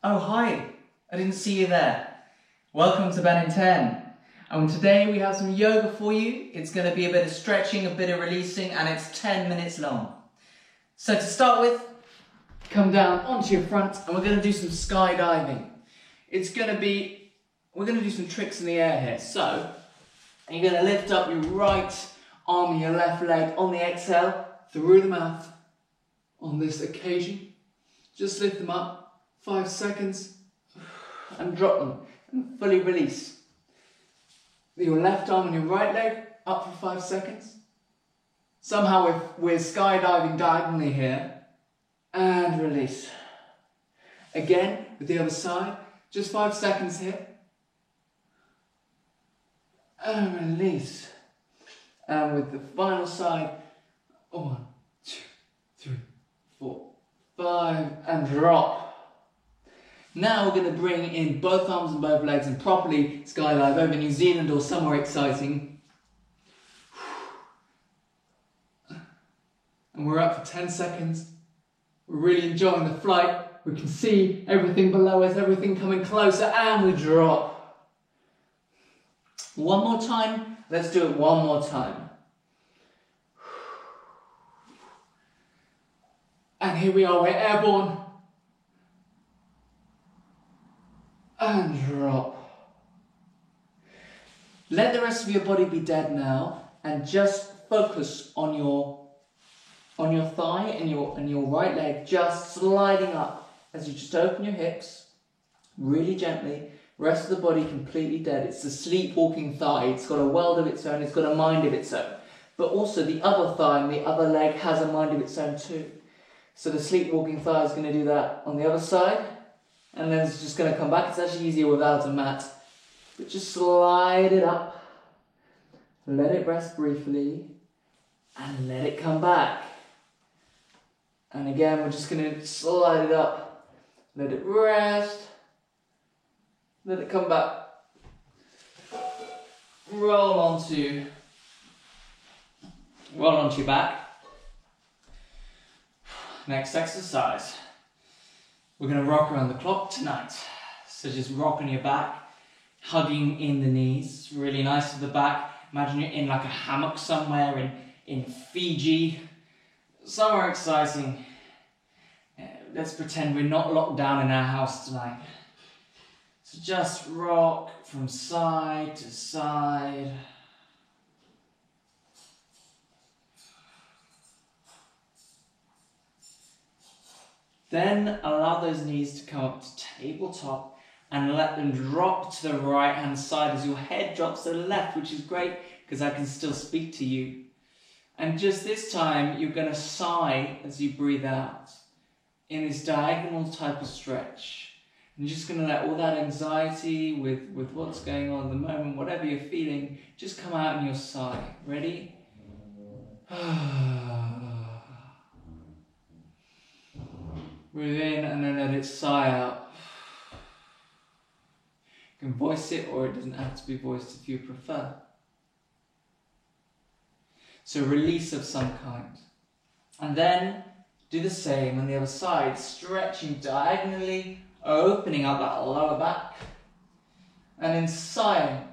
Oh, hi. I didn't see you there. Welcome to Ben in 10. And today we have some yoga for you. It's going to be a bit of stretching, a bit of releasing, and it's 10 minutes long. So to start with, come down onto your front and we're going to do some skydiving. We're going to do some tricks in the air here. So, you're going to lift up your right arm and your left leg on the exhale through the mouth. On this occasion, just lift them up, 5 seconds, and drop them, and fully release. Your left arm and your right leg up for 5 seconds. Somehow we're skydiving diagonally here, and release. Again, with the other side, just 5 seconds here, and release. And with the final side, 1, 2, 3, 4, 5, and drop. Now we're going to bring in both arms and both legs and properly skydive over New Zealand or somewhere exciting. And we're up for 10 seconds. We're really enjoying the flight. We can see everything below us, everything coming closer, and we drop. One more time. Let's do it one more time. And here we are, we're airborne. And drop. Let the rest of your body be dead now and just focus on your thigh and your right leg just sliding up as you just open your hips really gently. Rest of the body completely dead. It's the sleepwalking thigh. It's got a world of its own, it's got a mind of its own. But also the other thigh and the other leg has a mind of its own too. So the sleepwalking thigh is going to do that on the other side. And then it's just going to come back. It's actually easier without a mat. But just slide it up. Let it rest briefly. And let it come back. And again, we're just going to slide it up. Let it rest. Let it come back. Roll onto your back. Next exercise. We're going to rock around the clock tonight. So just rock on your back, hugging in the knees, really nice at the back. Imagine you're in like a hammock somewhere in Fiji, somewhere exciting. Let's pretend we're not locked down in our house tonight. So just rock from side to side. Then allow those knees to come up to tabletop and let them drop to the right hand side as your head drops to the left, which is great because I can still speak to you. And just this time, you're going to sigh as you breathe out in this diagonal type of stretch. And you're just going to let all that anxiety with what's going on at the moment, whatever you're feeling, just come out in your sigh. Ready? Breathe in and then let it sigh out. You can voice it or it doesn't have to be voiced if you prefer. So release of some kind. And then do the same on the other side, stretching diagonally, opening up that lower back. And then sighing.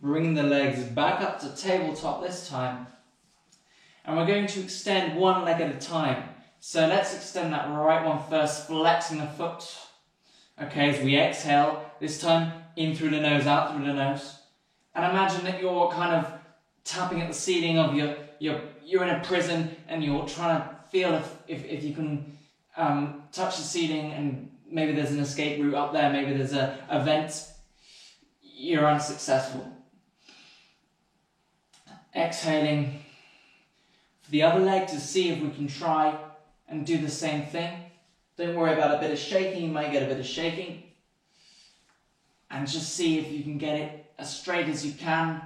Bring the legs back up to tabletop this time. And we're going to extend one leg at a time. So let's extend that right one first, flexing the foot. Okay, as we exhale, this time in through the nose, out through the nose. And imagine that you're kind of tapping at the ceiling of you're in a prison and you're trying to feel if you can touch the ceiling and maybe there's an escape route up there, maybe there's a vent. You're unsuccessful. Exhaling for the other leg to see if we can try and do the same thing. Don't worry about a bit of shaking, you might get a bit of shaking. And just see if you can get it as straight as you can.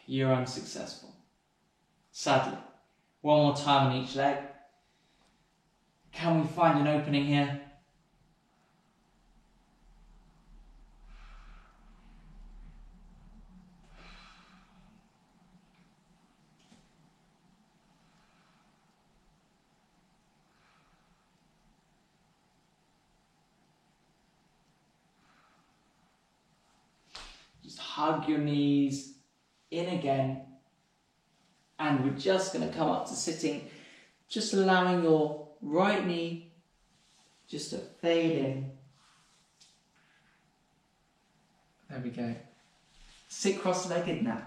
You're unsuccessful. Sadly. One more time on each leg. Can we find an opening here? hug your knees in again. And we're just going to come up to sitting, just allowing your right knee just to fade in. There we go. Sit cross-legged now.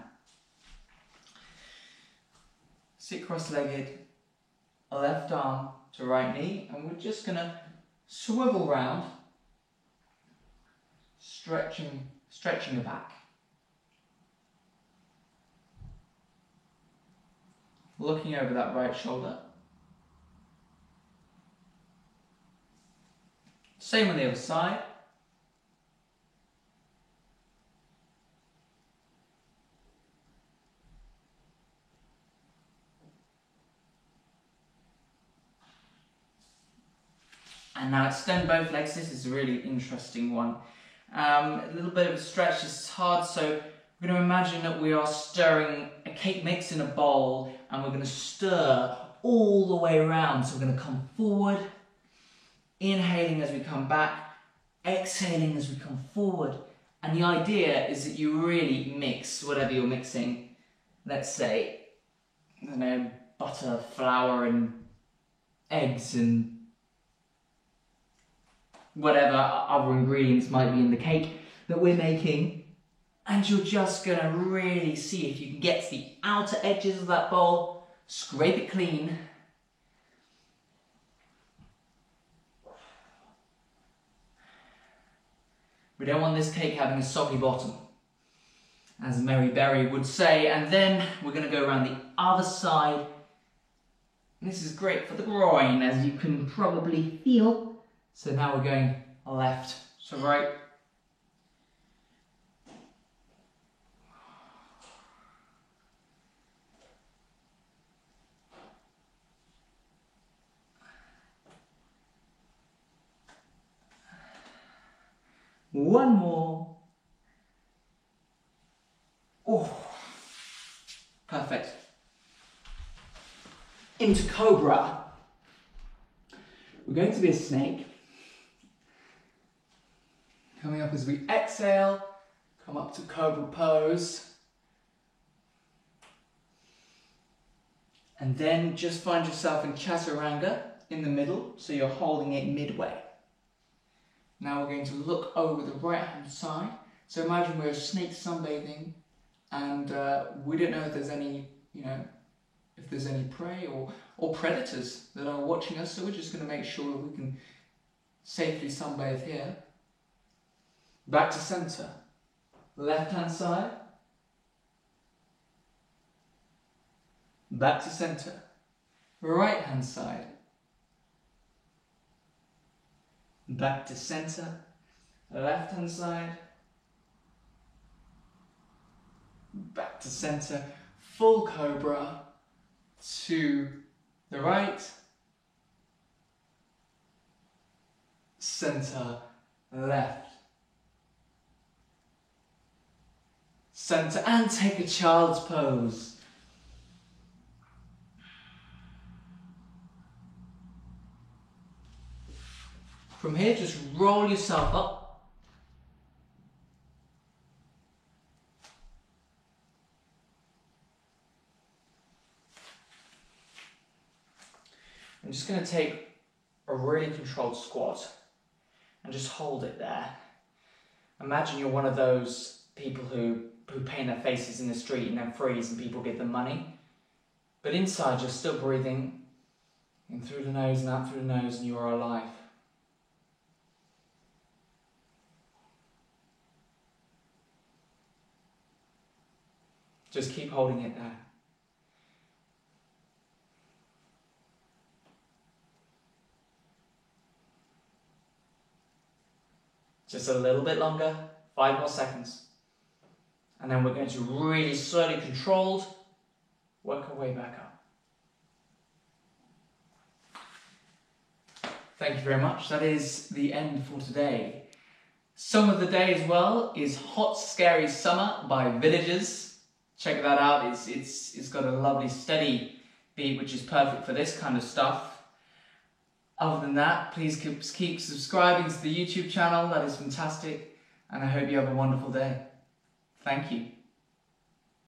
Sit cross-legged, left arm to right knee, and we're just going to swivel round, stretching the back. Looking over that right shoulder. Same on the other side. And now extend both legs. This is a really interesting one. A little bit of a stretch. This is hard, so we're going to imagine that we are stirring a cake mix in a bowl, and we're going to stir all the way around. So we're going to come forward, inhaling as we come back, exhaling as we come forward. And the idea is that you really mix whatever you're mixing. Let's say, I don't know, butter, flour, and eggs, and whatever other ingredients might be in the cake that we're making. And you're just going to really see if you can get to the outer edges of that bowl, scrape it clean. We don't want this cake having a soggy bottom, as Mary Berry would say. And then we're going to go around the other side. This is great for the groin, as you can probably feel. So now we're going left to right. One more. Oh, perfect. Into Cobra. We're going to be a snake. Coming up as we exhale, come up to Cobra pose. And then just find yourself in Chaturanga in the middle, so you're holding it midway. Now we're going to look over the right hand side. So imagine we're a snake sunbathing, and we don't know if there's any, if there's any prey or predators that are watching us, so we're just going to make sure that we can safely sunbathe here. Back to center. Left hand side. Back to center. Right hand side. Back to center. Left hand side. Back to center. Full Cobra. To the right. Center. Left. Center, and take a child's pose. From here, just roll yourself up. I'm just going to take a really controlled squat and just hold it there. Imagine you're one of those people who paint their faces in the street and then freeze and people give them money. But inside you're still breathing in through the nose and out through the nose, and you are alive. Just keep holding it there. Just a little bit longer, 5 more seconds. And then we're going to really slowly controlled work our way back up. Thank you very much. That is the end for today. Song of the day as well is Hot Scary Summer by Villagers. Check that out. It's got a lovely steady beat, which is perfect for this kind of stuff. Other than that, please keep subscribing to the YouTube channel. That is fantastic. And I hope you have a wonderful day. Thank you.